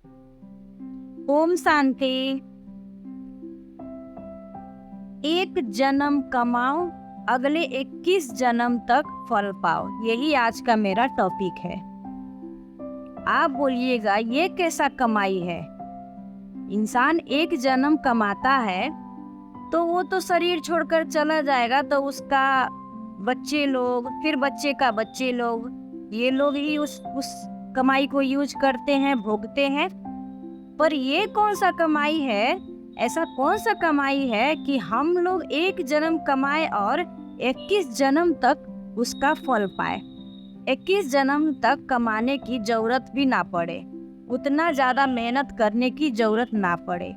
ओम शांति। एक जन्म कमाओ, अगले 21 जन्म तक फल पाओ, यही आज का मेरा टॉपिक है। आप बोलिएगा ये कैसा कमाई है? इंसान एक जन्म कमाता है तो वो तो शरीर छोड़कर चला जाएगा, तो उसका बच्चे लोग, फिर बच्चे का बच्चे लोग, ये लोग ही उस कमाई को यूज करते हैं, भोगते हैं। पर ये कौन सा कमाई है, ऐसा कौन सा कमाई है कि हम लोग एक जन्म कमाए और 21 जन्म तक उसका फल पाए, 21 जन्म तक कमाने की जरूरत भी ना पड़े, उतना ज़्यादा मेहनत करने की जरूरत ना पड़े।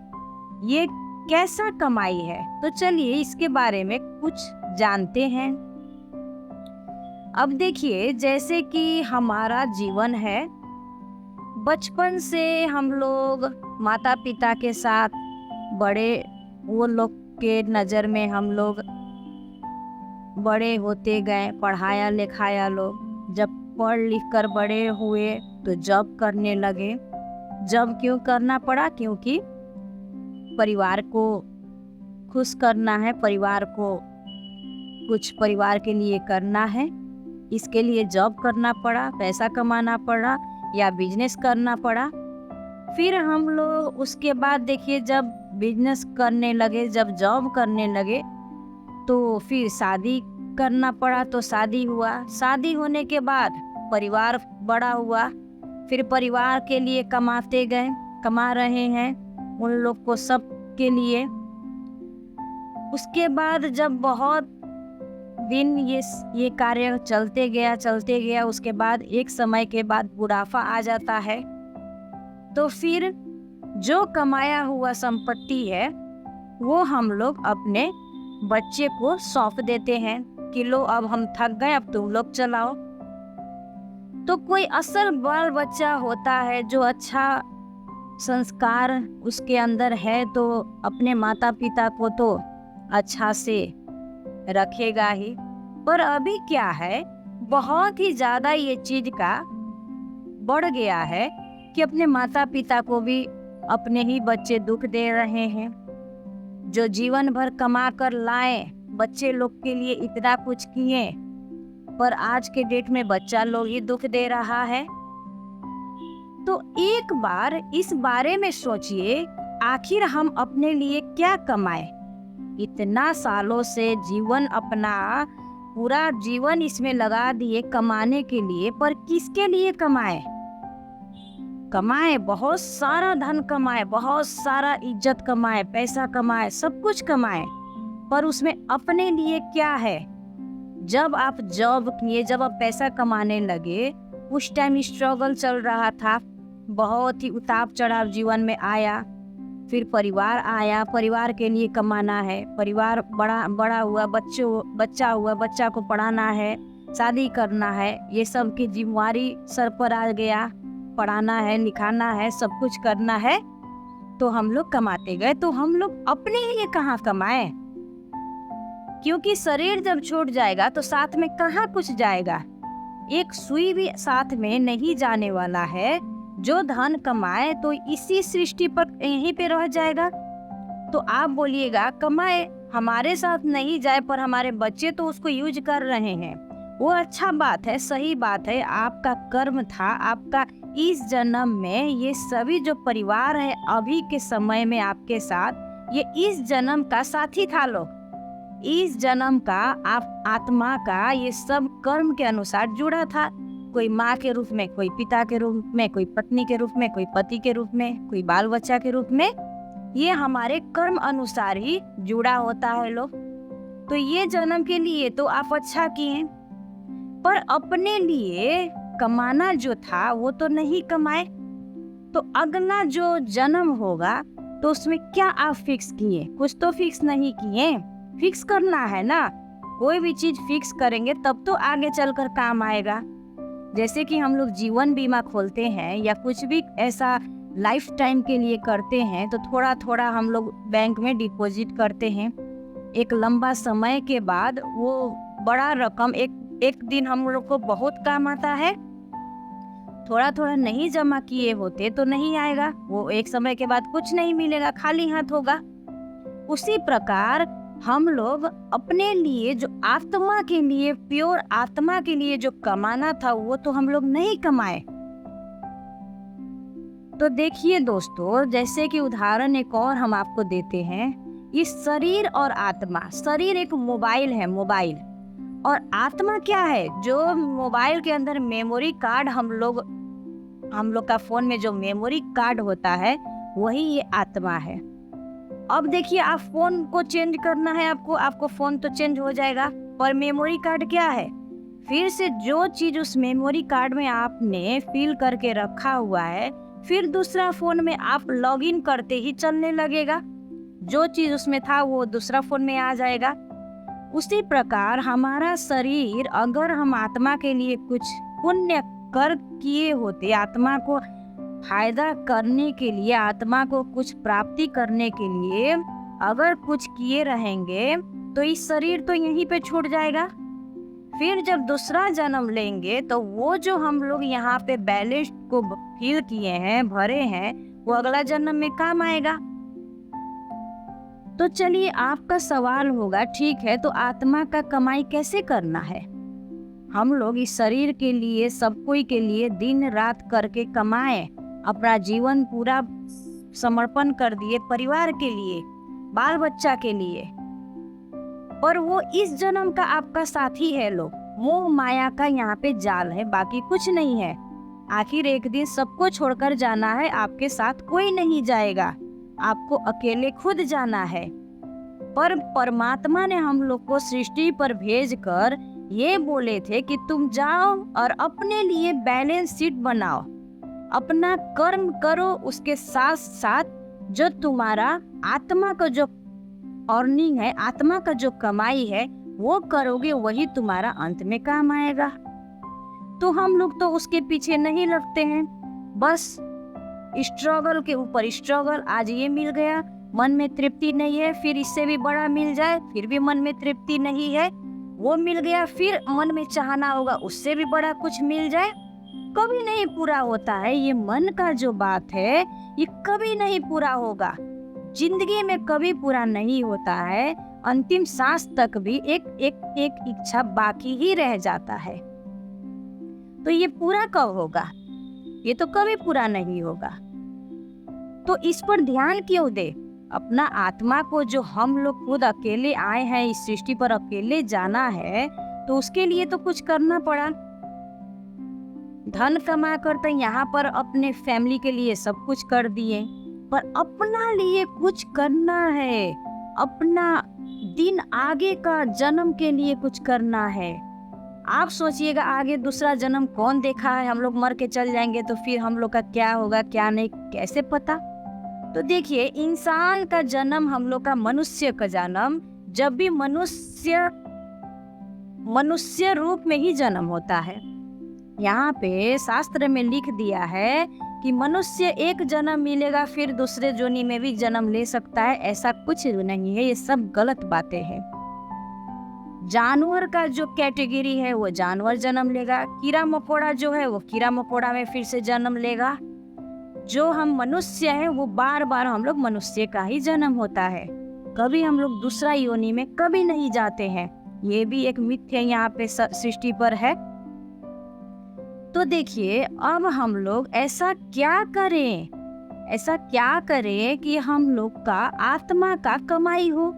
ये कैसा कमाई है? तो चलिए इसके बारे में कुछ जानते हैं। अब देखिए, जैसे कि हमारा जीवन है, बचपन से हम लोग माता पिता के साथ बड़े, वो लोग के नज़र में हम लोग बड़े होते गए, पढ़ाया लिखाया लोग। जब पढ़ लिख कर बड़े हुए तो जॉब करने लगे। जॉब क्यों करना पड़ा? क्योंकि परिवार को खुश करना है, परिवार को कुछ परिवार के लिए करना है, इसके लिए जॉब करना पड़ा, पैसा कमाना पड़ा या बिजनेस करना पड़ा। फिर हम लोग उसके बाद देखिए, जब बिजनेस करने लगे, जब जॉब करने लगे, तो फिर शादी करना पड़ा, तो शादी हुआ। शादी होने के बाद परिवार बड़ा हुआ, फिर परिवार के लिए कमाते गए, कमा रहे हैं उन लोग को, सब के लिए। उसके बाद जब बहुत दिन ये कार्य चलते गया, उसके बाद एक समय के बाद बुढ़ापा आ जाता है, तो फिर जो कमाया हुआ संपत्ति है वो हम लोग अपने बच्चे को सौंप देते हैं कि लो, अब हम थक गए, अब तुम लोग चलाओ। तो कोई असल बाल बच्चा होता है जो अच्छा संस्कार उसके अंदर है, तो अपने माता पिता को तो अच्छा से रखेगा ही। पर अभी क्या है, बहुत ही ज़्यादा ये चीज़ का बढ़ गया है कि अपने माता पिता को भी अपने ही बच्चे दुख दे रहे हैं। जो जीवन भर कमा कर लाए, बच्चे लोग के लिए इतना कुछ किए, पर आज के डेट में बच्चा लोग ही दुख दे रहा है। तो एक बार इस बारे में सोचिए, आखिर हम अपने लिए क्या कमाए? इतना सालों से जीवन, अपना पूरा जीवन इसमें लगा दिए कमाने के लिए, पर किसके लिए कमाए? कमाए, बहुत सारा धन कमाए, बहुत सारा इज्जत कमाए, पैसा कमाए, सब कुछ कमाए, पर उसमें अपने लिए क्या है? जब आप जॉब किए, जब आप पैसा कमाने लगे, उस टाइम स्ट्रगल चल रहा था, बहुत ही उतार चढ़ाव जीवन में आया। फिर परिवार आया, परिवार के लिए कमाना है, परिवार बड़ा हुआ, बच्चा हुआ, बच्चा को पढ़ाना है, शादी करना है, ये सब की जिम्मेवारी सर पर आ गया, पढ़ाना है, लिखाना है, सब कुछ करना है। तो हम लोग कमाते गए, तो हम लोग अपने लिए कहाँ कमाए? क्योंकि शरीर जब छूट जाएगा तो साथ में कहाँ कुछ जाएगा, एक सुई भी साथ में नहीं जाने वाला है। जो धन कमाए तो इसी सृष्टि पर यहीं पे रह जाएगा। तो आप बोलिएगा, कमाए हमारे साथ नहीं जाए, पर हमारे बच्चे तो उसको यूज कर रहे हैं, वो अच्छा बात है, सही बात है, आपका कर्म था, आपका इस जन्म में ये सभी जो परिवार है अभी के समय में आपके साथ, ये इस जन्म का साथी था लोग, इस जन्म का आप आत्मा का ये सब कर्म के अनुसार जुड़ा था। कोई माँ के रूप में, कोई पिता के रूप में, कोई पत्नी के रूप में, कोई पति के रूप में, कोई बाल बच्चा के रूप में, ये हमारे कर्म अनुसार ही जुड़ा होता है लोग। तो ये जन्म के लिए तो आप अच्छा किए, पर अपने लिए कमाना जो था वो तो नहीं कमाए। तो अगला जो जन्म होगा तो उसमें क्या आप फिक्स किए? कुछ तो फिक्स नहीं किए। फिक्स करना है ना, कोई भी चीज फिक्स करेंगे तब तो आगे चलकर काम आएगा। जैसे कि हम लोग जीवन बीमा खोलते हैं या कुछ भी ऐसा लाइफ टाइम के लिए करते हैं, तो थोड़ा थोड़ा हम लोग बैंक में डिपॉजिट करते हैं। एक लंबा समय के बाद वो बड़ा रकम एक दिन हम लोग को बहुत काम आता है, थोड़ा थोड़ा नहीं जमा किए होते तो नहीं आएगा, वो एक समय के बाद कुछ नहीं मिलेगा, खाली हाथ होगा। उसी प्रकार हम लोग अपने लिए, जो आत्मा के लिए, प्योर आत्मा के लिए जो कमाना था वो तो हम लोग नहीं कमाए। तो देखिए दोस्तों, जैसे कि उदाहरण एक और हम आपको देते हैं, इस शरीर और आत्मा, शरीर एक मोबाइल है, मोबाइल, और आत्मा क्या है? जो मोबाइल के अंदर मेमोरी कार्ड, हम लोग का फोन में जो मेमोरी कार्ड होता है वही ये आत्मा है। अब देखिए, आप फोन को चेंज करना है आपको फोन तो चेंज हो जाएगा, पर मेमोरी कार्ड क्या है? फिर से जो चीज उस मेमोरी कार्ड में आपने फिल करके रखा हुआ है, फिर दूसरा फोन में आप लॉगिन करते ही चलने लगेगा, जो चीज उसमें था वो दूसरा फोन में आ जाएगा। उसी प्रकार हमारा शरीर, अगर हम आत्मा के लिए कुछ पुण्य कर किए होते, आत्मा को फायदा करने के लिए, आत्मा को कुछ प्राप्ति करने के लिए अगर कुछ किए रहेंगे, तो इस शरीर तो यहीं पे छूट जाएगा। फिर जब दूसरा जन्म लेंगे तो वो जो हम लोग यहाँ पे बैलेंस को फिल किए हैं, भरे हैं, वो अगला जन्म में काम आएगा। तो चलिए, आपका सवाल होगा, ठीक है, तो आत्मा का कमाई कैसे करना है? हम लोग इस शरीर के लिए, सब कोई के लिए दिन रात करके कमाए, अपना जीवन पूरा समर्पण कर दिए परिवार के लिए, बाल बच्चा के लिए, पर वो इस जन्म का आपका साथी है। लोग मोह माया का यहाँ पे जाल है, बाकी कुछ नहीं है। आखिर एक दिन सबको छोड़कर जाना है, आपके साथ कोई नहीं जाएगा, आपको अकेले खुद जाना है। पर परमात्मा ने हम लोग को सृष्टि पर भेजकर ये बोले थे कि तुम जाओ और अपने लिए बैलेंस शीट बनाओ, अपना कर्म करो, उसके साथ साथ जो तुम्हारा आत्मा का जो अर्निंग है, आत्मा का जो कमाई है, वो करोगे, वही तुम्हारा अंत में काम आएगा। तो हम लोग तो उसके पीछे नहीं लगते हैं, बस स्ट्रगल के ऊपर स्ट्रगल। आज ये मिल गया, मन में तृप्ति नहीं है, फिर इससे भी बड़ा मिल जाए, फिर भी मन में तृप्ति नहीं है, वो मिल गया, फिर मन में चाहना होगा उससे भी बड़ा कुछ मिल जाए। कभी नहीं पूरा होता है। ये मन का जो बात है, ये कभी नहीं पूरा होगा, जिंदगी में कभी पूरा नहीं होता है। अंतिम सांस तक भी एक एक एक इच्छा बाकी ही रह जाता है। तो ये पूरा कब होगा? ये तो कभी पूरा नहीं होगा। तो इस पर ध्यान क्यों दे? अपना आत्मा को, जो हम लोग खुद अकेले आए हैं इस सृष्टि पर, अकेले जाना है, तो उसके लिए तो कुछ करना पड़ा। धन कमा कर तो यहाँ पर अपने फैमिली के लिए सब कुछ कर दिए, पर अपना लिए कुछ करना है, अपना दिन आगे का जन्म के लिए कुछ करना है। आप सोचिएगा, आगे दूसरा जन्म कौन देखा है? हम लोग मर के चल जाएंगे तो फिर हम लोग का क्या होगा क्या नहीं, कैसे पता? तो देखिए, इंसान का जन्म, हम लोग का मनुष्य का जन्म, जब भी मनुष्य रूप में ही जन्म होता है। यहाँ पे शास्त्र में लिख दिया है कि मनुष्य एक जन्म मिलेगा, फिर दूसरे जोनी में भी जन्म ले सकता है। ऐसा कुछ नहीं है, ये सब गलत बातें हैं। जानवर का जो कैटेगरी है वो जानवर जन्म लेगा, कीड़ा मकोड़ा जो है वो कीड़ा मकोड़ा में फिर से जन्म लेगा। जो हम मनुष्य हैं वो बार बार हम लोग मनुष्य का ही जन्म होता है, कभी हम लोग दूसरा योनि में कभी नहीं जाते हैं। ये भी एक मिथ्या यहाँ पे सृष्टि पर है। तो देखिए, अब हम लोग ऐसा क्या करें कि हम लोग का आत्मा का कमाई हो।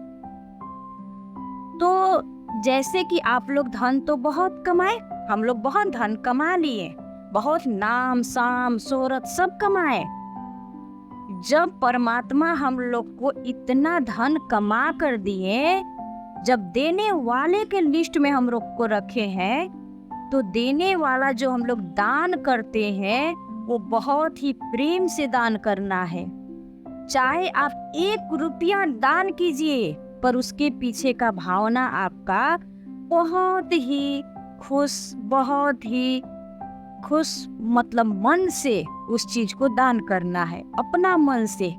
तो जैसे कि आप लोग धन तो बहुत कमाए, हम लोग बहुत धन कमा लिए, बहुत नाम साम शोहरत सब कमाए। जब परमात्मा हम लोग को इतना धन कमा कर दिए, जब देने वाले के लिस्ट में हम लोग को रखे हैं, तो देने वाला जो हम लोग दान करते हैं वो बहुत ही प्रेम से दान करना है। चाहे आप 1 रुपया दान कीजिए, पर उसके पीछे का भावना आपका बहुत ही खुश, मतलब मन से उस चीज को दान करना है, अपना मन से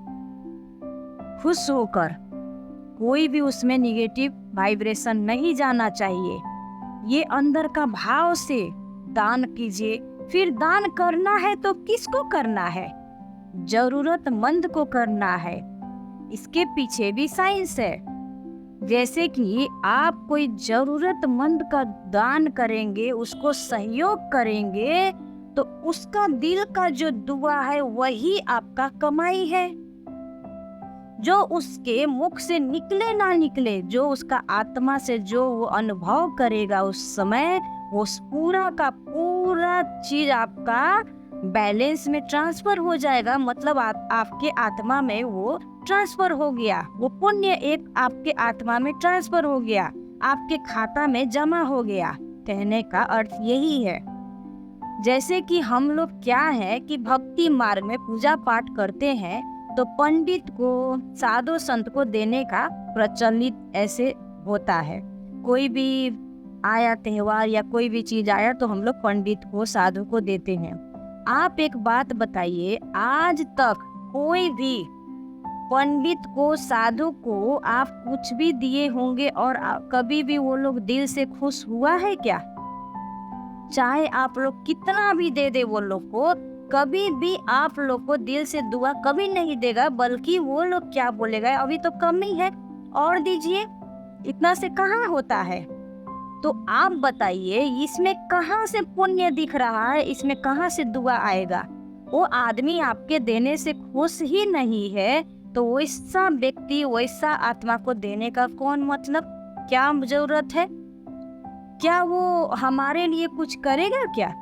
खुश होकर। कोई भी उसमें निगेटिव वाइब्रेशन नहीं जाना चाहिए। ये अंदर का भाव से दान कीजिए, फिर दान करना है तो किसको करना है? जरूरतमंद को करना है। इसके पीछे भी साइंस है। जैसे कि आप कोई जरूरतमंद का दान करेंगे, उसको सहयोग करेंगे, तो उसका दिल का जो दुआ है वही आपका कमाई है। जो उसके मुख से निकले ना निकले, जो उसका आत्मा से जो वो अनुभव करेगा उस समय, वो पूरा का पूरा चीज आपका बैलेंस में ट्रांसफर हो जाएगा। मतलब आपके आत्मा में वो ट्रांसफर हो गया, वो पुण्य एक आपके आत्मा में ट्रांसफर हो गया, आपके खाता में जमा हो गया। कहने का अर्थ यही है। जैसे कि हम लोग क्या है कि भक्ति मार्ग में पूजा पाठ करते हैं, तो पंडित को, साधु संत को देने का प्रचलित ऐसे होता है। कोई भी आया त्योहार या कोई भी चीज आया तो हम लोग पंडित को, साधु को देते हैं। आप एक बात बताइए, आज तक कोई भी पंडित को, साधु को आप कुछ भी दिए होंगे और कभी भी वो लोग दिल से खुश हुआ है क्या? चाहे आप लोग कितना भी दे दे वो लोग को, कभी भी आप लोग को दिल से दुआ कभी नहीं देगा, बल्कि वो लोग क्या बोलेगा, अभी तो कम ही है और दीजिए, इतना से कहाँ होता है। तो आप बताइए, इसमें कहाँ से पुण्य दिख रहा है, इसमें कहाँ से दुआ आएगा? वो आदमी आपके देने से खुश ही नहीं है, तो वैसा व्यक्ति, वैसा आत्मा को देने का कौन मतलब, क्या जरूरत है? क्या वो हमारे लिए कुछ करेगा क्या?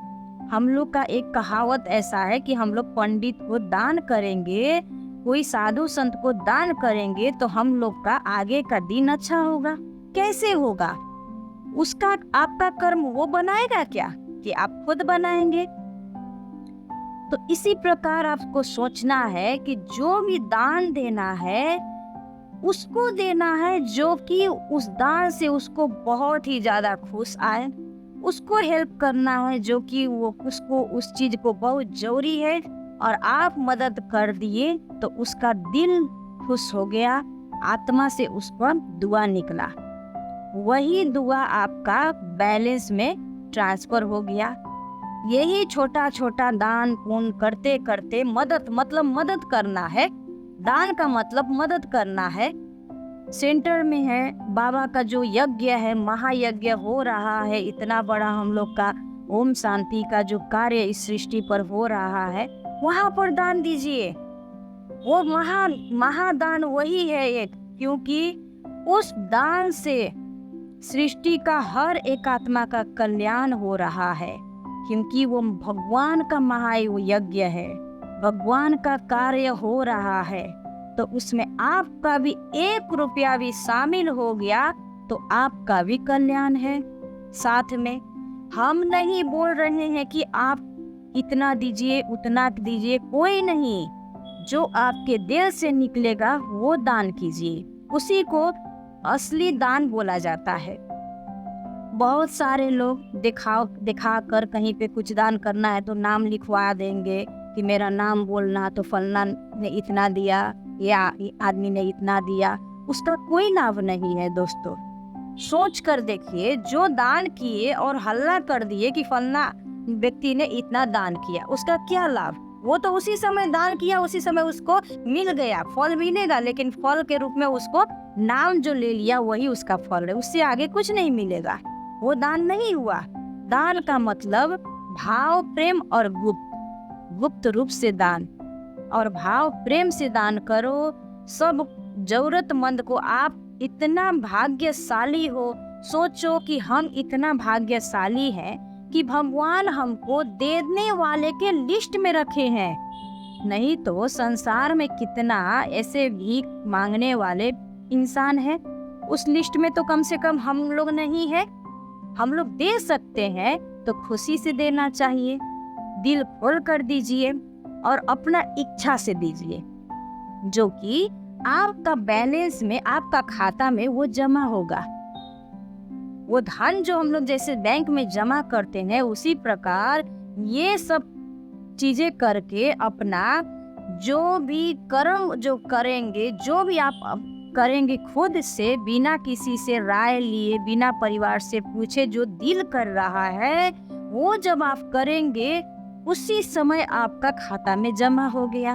हम लोग का एक कहावत ऐसा है कि हम लोग पंडित को दान करेंगे, कोई साधु संत को दान करेंगे, तो हम लोग का आगे का दिन अच्छा होगा। कैसे होगा? उसका आपका कर्म वो बनाएगा क्या कि आप खुद बनाएंगे? तो इसी प्रकार आपको सोचना है कि जो भी दान देना है उसको देना है जो कि उस दान से उसको बहुत ही ज्यादा खुश आए, उसको हेल्प करना है जो कि वो उसको उस चीज को बहुत जरूरी है, और आप मदद कर दिए तो उसका दिल खुश हो गया, आत्मा से उस पर दुआ निकला, वही दुआ आपका बैलेंस में ट्रांसफर हो गया। यही छोटा छोटा दान पुण्य करते करते, मदद करना है, दान का मतलब मदद करना है। सेंटर में है बाबा का जो यज्ञ है, महायज्ञ हो रहा है, इतना बड़ा हम लोग का ओम शांति का जो कार्य इस सृष्टि पर हो रहा है, वहां पर दान दीजिए। वो महादान वही है एक, क्योंकि उस दान से सृष्टि का हर एक आत्मा का कल्याण हो रहा है, क्योंकि वो भगवान का महायज्ञ है, भगवान का कार्य हो रहा है। तो उसमें आपका भी 1 रुपया भी शामिल हो गया तो आपका भी कल्याण है। साथ में हम नहीं बोल रहे हैं कि आप इतना दीजिए उतना दीजिए, कोई नहीं, जो आपके दिल से निकलेगा वो दान कीजिए, उसी को असली दान बोला जाता है। बहुत सारे लोग दिखा कर कहीं पे कुछ दान करना है तो नाम लिखवा देंगे कि मेरा नाम बोलना, तो फलना ने इतना दिया या आदमी ने इतना दिया, उसका कोई लाभ नहीं है। दोस्तों सोच कर देखिए, जो दान किए और हल्ला कर दिए कि फलना व्यक्ति ने इतना दान किया, उसका क्या लाभ? वो तो उसी समय दान किया, उसी समय उसको मिल गया, फल मिलेगा, लेकिन फल के रूप में उसको नाम जो ले लिया वही उसका फल है, उससे आगे कुछ नहीं मिलेगा, वो दान नहीं हुआ। दान का मतलब भाव, प्रेम और गुप्त रूप से दान, और भाव प्रेम से दान करो सब जरूरतमंद को। आप इतना भाग्यशाली हो, सोचो कि हम इतना भाग्यशाली हैं कि भगवान हमको देने वाले के लिस्ट में रखे हैं। नहीं तो संसार में कितना ऐसे भीख मांगने वाले इंसान हैं, उस लिस्ट में तो कम से कम हम लोग नहीं है। हम लोग दे सकते हैं तो खुशी से देना चाहिए, दिल खोल कर दीजिए और अपना इच्छा से दीजिए, जो कि आपका बैलेंस में, आपका खाता में वो जमा होगा। वो धन जो हम लोग जैसे बैंक में जमा करते हैं, उसी प्रकार ये सब चीजें करके अपना जो भी कर्म जो करेंगे, जो भी आप करेंगे खुद से, बिना किसी से राय लिए, बिना परिवार से पूछे, जो दिल कर रहा है वो जब आप करेंगे उसी समय आपका खाता में जमा हो गया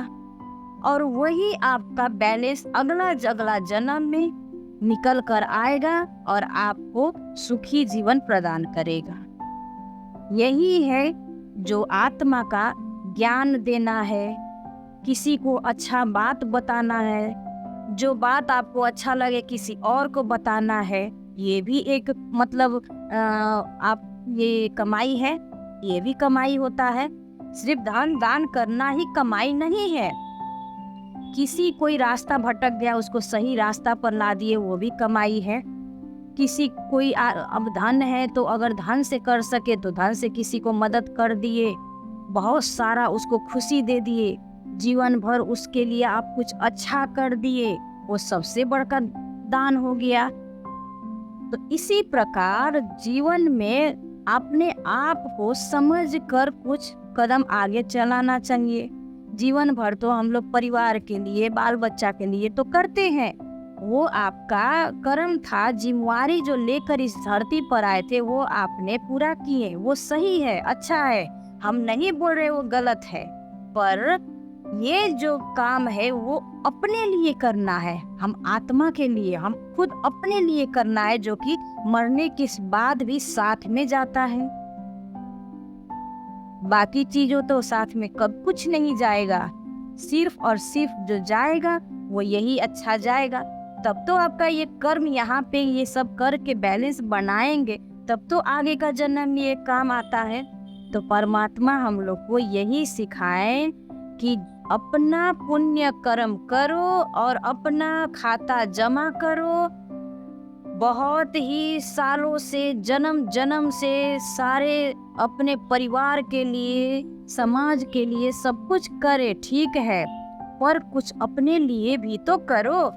और वही आपका बैलेंस अगला जन्म में निकल कर आएगा और आपको सुखी जीवन प्रदान करेगा। यही है जो आत्मा का ज्ञान देना है, किसी को अच्छा बात बताना है, जो बात आपको अच्छा लगे किसी और को बताना है, ये भी एक मतलब आप ये कमाई है, ये भी कमाई होता है। सिर्फ दान करना ही कमाई नहीं है। किसी कोई रास्ता भटक गया उसको सही रास्ता पर ला दिए, वो भी कमाई है। किसी कोई अब धन है तो अगर धन से कर सके तो धन से किसी को मदद कर दिए, बहुत सारा उसको खुशी दे दिए, जीवन भर उसके लिए आप कुछ अच्छा कर दिए, वो सबसे बड़का दान हो गया। तो इसी प्रकार जीवन में अपने आप को समझ कर कुछ कदम आगे चलाना चाहिए। जीवन भर तो हम लोग परिवार के लिए, बाल बच्चा के लिए तो करते हैं, वो आपका कर्म था, जिम्मेवारी जो लेकर इस धरती पर आए थे वो आपने पूरा किए, वो सही है, अच्छा है, हम नहीं बोल रहे वो गलत है, पर ये जो काम है वो अपने लिए करना है, हम आत्मा के लिए, हम खुद अपने लिए करना है, जो कि मरने के बाद भी साथ में जाता है। बाकी चीजों तो साथ में कब कुछ नहीं जाएगा, सिर्फ और सिर्फ जो जाएगा वो यही अच्छा जाएगा। तब तो आपका ये कर्म यहाँ पे ये सब करके बैलेंस बनाएंगे, तब तो आगे का जन्म ये काम आता है। तो परमात्मा हम लोग को यही सिखाए कि अपना पुण्य कर्म करो और अपना खाता जमा करो। बहुत ही सालों से, जन्म जन्म से सारे अपने परिवार के लिए, समाज के लिए सब कुछ करे, ठीक है, पर कुछ अपने लिए भी तो करो,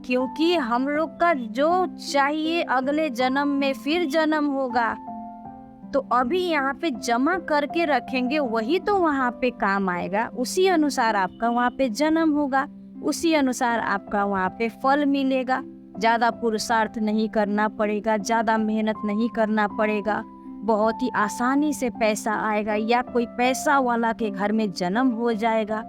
क्योंकि हम लोग का जो चाहिए अगले जन्म में फिर जन्म होगा। तो अभी यहाँ पे जमा करके रखेंगे वही तो वहाँ पे काम आएगा, उसी अनुसार आपका वहाँ पे जन्म होगा, उसी अनुसार आपका वहाँ पे फल मिलेगा। ज़्यादा पुरुषार्थ नहीं करना पड़ेगा, ज़्यादा मेहनत नहीं करना पड़ेगा, बहुत ही आसानी से पैसा आएगा, या कोई पैसा वाला के घर में जन्म हो जाएगा।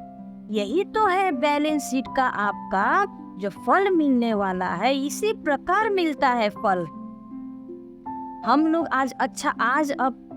यही तो है बैलेंस शीट का आपका जो फल मिलने वाला है, इसी प्रकार मिलता है फल। हम लोग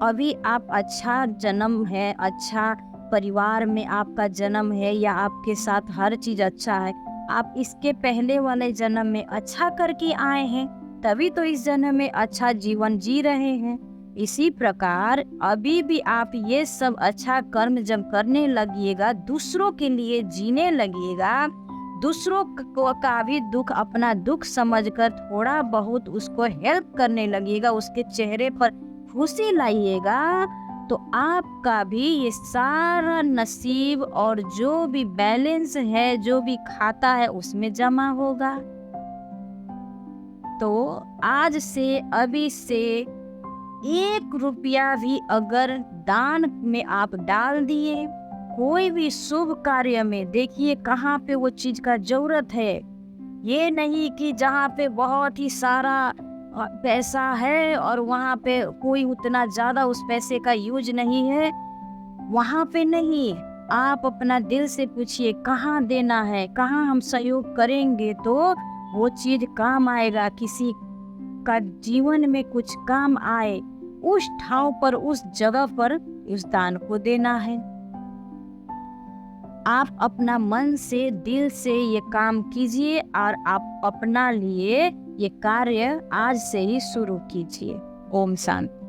अभी आप अच्छा जन्म है, अच्छा परिवार में आपका जन्म है, या आपके साथ हर चीज अच्छा है, आप इसके पहले वाले जन्म में अच्छा करके आए हैं, तभी तो इस जन्म में अच्छा जीवन जी रहे हैं। इसी प्रकार अभी भी आप ये सब अच्छा कर्म जब करने लगिएगा, दूसरों के लिए जीने लगिएगा, दूसरों का भी दुख अपना दुख समझकर थोड़ा बहुत उसको हेल्प करने लगिएगा, उसके चेहरे पर खुशी लाइएगा, तो आपका भी ये सारा नसीब और जो भी बैलेंस है, जो भी खाता है, उसमें जमा होगा। तो आज से, अभी से 1 रुपया भी अगर दान में आप डाल दिए, कोई भी शुभ कार्य में, देखिए कहाँ पे वो चीज का जरूरत है। ये नहीं कि जहाँ पे बहुत ही सारा पैसा है और वहाँ पे कोई उतना ज्यादा उस पैसे का यूज नहीं है, वहाँ पे नहीं। आप अपना दिल से पूछिए कहाँ देना है, कहाँ हम सहयोग करेंगे तो वो चीज काम आएगा, किसी का जीवन में कुछ काम आए, उस ठाव पर, उस जगह पर उस दान को देना है। आप अपना मन से, दिल से ये काम कीजिए और आप अपना लिए ये कार्य आज से ही शुरू कीजिए। ओम शांति।